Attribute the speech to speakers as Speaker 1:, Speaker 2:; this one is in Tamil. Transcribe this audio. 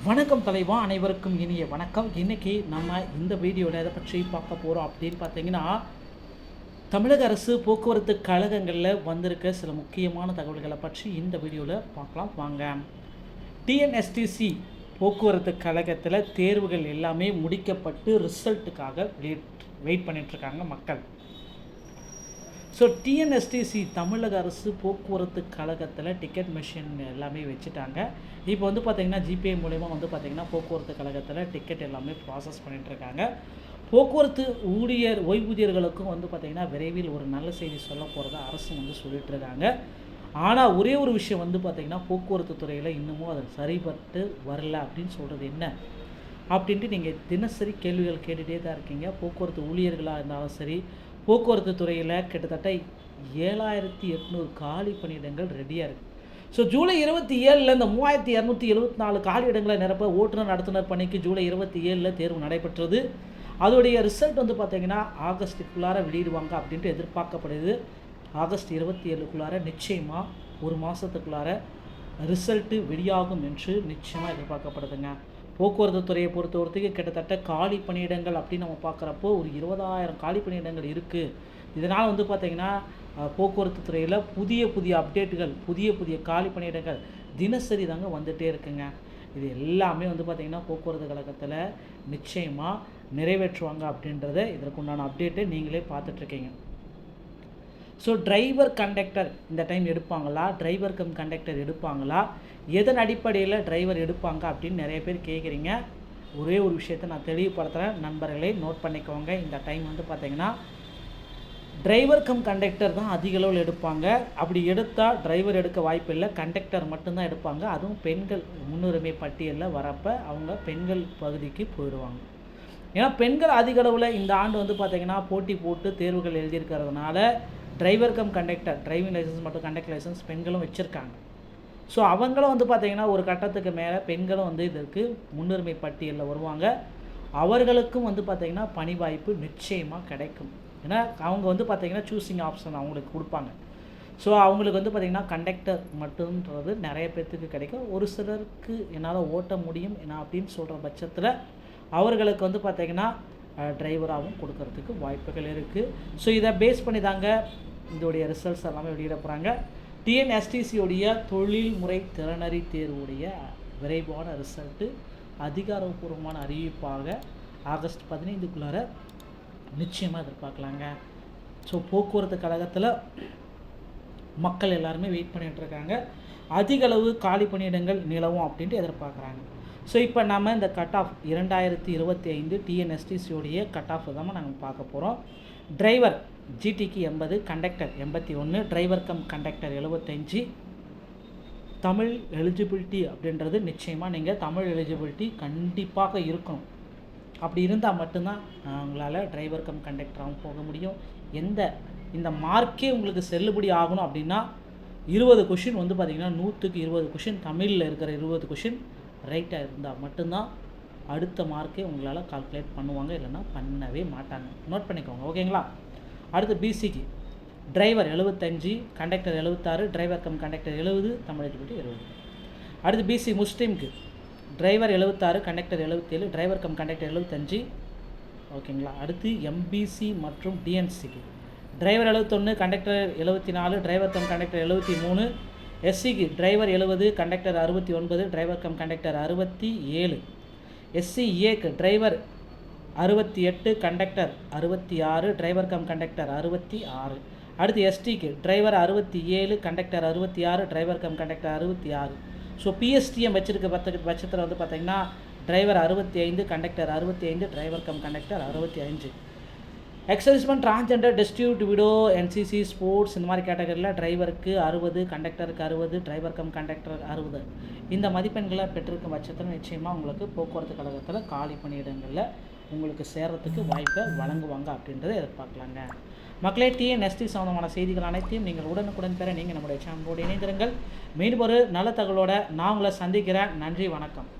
Speaker 1: வணக்கம் தலைவா, அனைவருக்கும் இனிய வணக்கம். இன்றைக்கி நம்ம இந்த வீடியோவில் எதை பற்றி பார்க்க போகிறோம் அப்படின்னு பார்த்தீங்கன்னா, தமிழக அரசு போக்குவரத்து கழகங்களில் வந்திருக்க சில முக்கியமான தகவல்களை பற்றி இந்த வீடியோவில் பார்க்கலாம் வாங்க. டிஎன்எஸ்டிசி போக்குவரத்து கழகத்தில் தேர்வுகள் எல்லாமே முடிக்கப்பட்டு ரிசல்ட்டுக்காக வெயிட் பண்ணிகிட்ருக்காங்க மக்கள். ஸோ டிஎன்எஸ்டிசி தமிழக அரசு போக்குவரத்து கழகத்தில் டிக்கெட் மிஷின் எல்லாமே வச்சுட்டாங்க. இப்போ வந்து பார்த்திங்கன்னா ஜிபே மூலயமா வந்து பார்த்திங்கன்னா போக்குவரத்து கழகத்தில் டிக்கெட் எல்லாமே ப்ராசஸ் பண்ணிகிட்ருக்காங்க. போக்குவரத்து ஓய்வூதியர்களுக்கும் வந்து பார்த்திங்கன்னா விரைவில் ஒரு நல்ல செய்தி சொல்ல போகிறத அரசு வந்து சொல்லிகிட்ருக்காங்க. ஆனால் ஒரே ஒரு விஷயம் வந்து பார்த்திங்கன்னா போக்குவரத்து துறையில் இன்னமும் அது சரிபட்டு வரல அப்படின்னு சொல்கிறது என்ன அப்படின்ட்டு நீங்கள் தினசரி கேள்விகள் கேட்டுகிட்டே தான் இருக்கீங்க. போக்குவரத்து ஊழியர்களாக இருந்தாலும் சரி, போக்குவரத்து துறையில் கிட்டத்தட்ட 7800 காலி பணியிடங்கள் ரெடியாக இருக்குது. ஸோ ஜூலை 27 இந்த 3274 காலி இடங்களை நிரப்ப ஓட்டுநர் நடத்துனர் பணிக்கு ஜூலை 27 தேர்வு நடைபெற்றது. அதோடைய ரிசல்ட் வந்து பார்த்திங்கன்னா ஆகஸ்ட்டுக்குள்ளார வெளியிடுவாங்க அப்படின்ட்டு எதிர்பார்க்கப்படுது. ஆகஸ்ட் 27க்குள்ளார நிச்சயமாக ஒரு மாதத்துக்குள்ளார ரிசல்ட்டு வெளியாகும் என்று நிச்சயமாக எதிர்பார்க்கப்படுதுங்க. போக்குவரத்து துறையை பொறுத்தவரைக்கும் கிட்டத்தட்ட காலி பணியிடங்கள் அப்படின்னு நம்ம பார்க்குறப்போ ஒரு 20,000 காலி பணியிடங்கள் இருக்குது. இதனால் வந்து பார்த்திங்கன்னா போக்குவரத்து துறையில் புதிய அப்டேட்டுகள், புதிய காலி பணியிடங்கள் தினசரி தாங்க வந்துகிட்டே இருக்குங்க. இது எல்லாமே வந்து பார்த்திங்கன்னா போக்குவரத்து கழகத்தில் நிச்சயமாக நிறைவேற்றுவாங்க அப்படின்றத இதற்குண்டான அப்டேட்டை நீங்களே பார்த்துட்ருக்கீங்க. ஸோ டிரைவர் கண்டக்டர் இந்த டைம் எடுப்பாங்களா, டிரைவர் கம் கண்டக்டர் எடுப்பாங்களா, எதன் அடிப்படையில் டிரைவர் எடுப்பாங்க அப்படின்னு நிறைய பேர் கேட்குறீங்க. ஒரே ஒரு விஷயத்தை நான் தெளிவுபடுத்துகிறேன், நண்பர்களே நோட் பண்ணிக்கோங்க. இந்த டைம் வந்து பார்த்திங்கன்னா டிரைவர் கம் கண்டக்டர் தான் அதிக அளவில் எடுப்பாங்க. அப்படி எடுத்தால் டிரைவர் எடுக்க வாய்ப்பு இல்லை, கண்டக்டர் மட்டும்தான் எடுப்பாங்க. அதுவும் பெண்கள் முன்னுரிமை பட்டியலில் வரப்போ அவங்க பெண்கள் பகுதிக்கு போயிடுவாங்க. ஏன்னா பெண்கள் அதிக அளவில் இந்த ஆண்டு வந்து பார்த்திங்கன்னா போட்டி போட்டு தேர்வுகள் எழுதியிருக்கிறதுனால driver cum conductor, driving license மற்றும் கண்டக்டர் லைசன்ஸ் பெண்களும் வச்சுருக்காங்க. ஸோ அவங்களும் வந்து பார்த்திங்கன்னா ஒரு கட்டத்துக்கு மேலே பெண்களும் வந்து இதற்கு முன்னுரிமை பட்டியலில் வருவாங்க. அவர்களுக்கும் வந்து பார்த்திங்கன்னா பணி வாய்ப்பு நிச்சயமாக கிடைக்கும். ஏன்னா அவங்க வந்து பார்த்திங்கன்னா சூஸிங் ஆப்ஷன் அவங்களுக்கு கொடுப்பாங்க. ஸோ அவங்களுக்கு வந்து பார்த்திங்கன்னா கண்டக்டர் மட்டுன்றது நிறைய பேர்த்துக்கு கிடைக்கும். ஒரு சிலருக்கு என்னால் ஓட்ட முடியும் ஏன்னா அப்படின்னு சொல்கிற பட்சத்தில் அவர்களுக்கு வந்து பார்த்திங்கன்னா டிரைவராகவும் கொடுக்கறதுக்கு வாய்ப்புகள் இருக்குது. ஸோ இதை பேஸ் பண்ணி தாங்க இதோடைய ரிசல்ட்ஸ் எல்லாமே வெளியிட போகிறாங்க. டிஎன்எஸ்டிசியோடைய தொழில்முறை திறனறி தேர்வுடைய விரைவான ரிசல்ட்டு அதிகாரப்பூர்வமான அறிவிப்பாக ஆகஸ்ட் 15க்குள்ளார நிச்சயமாக எதிர்பார்க்கலாங்க. ஸோ போக்குவரத்து கழகத்தில் மக்கள் எல்லாருமே வெயிட் பண்ணிகிட்ருக்காங்க. அதிக அளவு காலி பணியிடங்கள் நிலவும் அப்படின்ட்டு எதிர்பார்க்குறாங்க. ஸோ இப்போ நம்ம இந்த கட் ஆஃப் 2025 டிஎன்எஸ்டிசியோடைய கட் ஆஃப் தான் நாங்கள் பார்க்க போகிறோம். டிரைவர் ஜிடிக்கு 80, conductor 81, driver cum conductor 75. Tamil eligibility அப்படின்றது நிச்சயமாக நீங்கள் தமிழ் எலிஜிபிலிட்டி கண்டிப்பாக இருக்கணும். அப்படி இருந்தால் மட்டும்தான் உங்களால் டிரைவர் கம் கண்டக்டராகவும் போக முடியும். இந்த மார்க்கே உங்களுக்கு செல்லுபடி ஆகணும் அப்படின்னா 20 கொஷின் வந்து பார்த்திங்கன்னா 100க்கு 20 கொஷின் தமிழில் இருக்கிற 20 கொஷின் ரைட்டாக இருந்தால் மட்டும்தான் அடுத்த மார்க்கே உங்களால் கால்குலேட் பண்ணுவாங்க, இல்லைன்னா பண்ணவே மாட்டாங்க. நோட் பண்ணிக்கோங்க, ஓகேங்களா? அடுத்து பிசிக்கு driver 75, conductor 76, driver cum conductor 70, Tamil eligibility 20. அடுத்து பிசி முஸ்லீம்க்கு driver 76, conductor 77, driver cum conductor 75, ஓகேங்களா? அடுத்து எம்பிசி மற்றும் டிஎன்சிக்கு driver 71, conductor 74, driver cum conductor 73. எஸ்சிக்கு driver 70, conductor 69, driver cum conductor 67. எஸ்சிஏக்கு driver 68, conductor 66, driver cum conductor 66. அடுத்து எஸ்டிக்கு driver 67, conductor 66, driver cum conductor 66. So PSTM வச்சுருக்க பட்சத்தில் வந்து பார்த்திங்கன்னா driver 65, conductor 65, driver cum conductor 65. Ex-servicemen, transgender, destitute, widow, NCC, sports இந்த மாதிரி கேட்டகரியில் டிரைவருக்கு 60, கண்டக்டருக்கு 60, டிரைவர் கம் கண்டக்டர் 60. இந்த மதிப்பெண்களை பெற்றிருக்கும் பட்சத்தில் நிச்சயமாக உங்களுக்கு போக்குவரத்து கழகத்தில் காலி பணியிடங்களில் உங்களுக்கு சேர்கிறதுக்கு வாய்ப்பை வழங்குவாங்க அப்படின்றத எதிர்பார்க்கலாங்க. மக்களே, டிஎன்எஸ்டி சம்பந்தமான செய்திகள் அனைத்தையும் நீங்கள் உடனுக்குடன் பெற நீங்கள் நம்முடைய சேனலோடு இணைந்திருங்கள். மீண்டும் ஒரு நல்ல தகவலோடு நான் உங்களை சந்திக்கிறேன். நன்றி, வணக்கம்.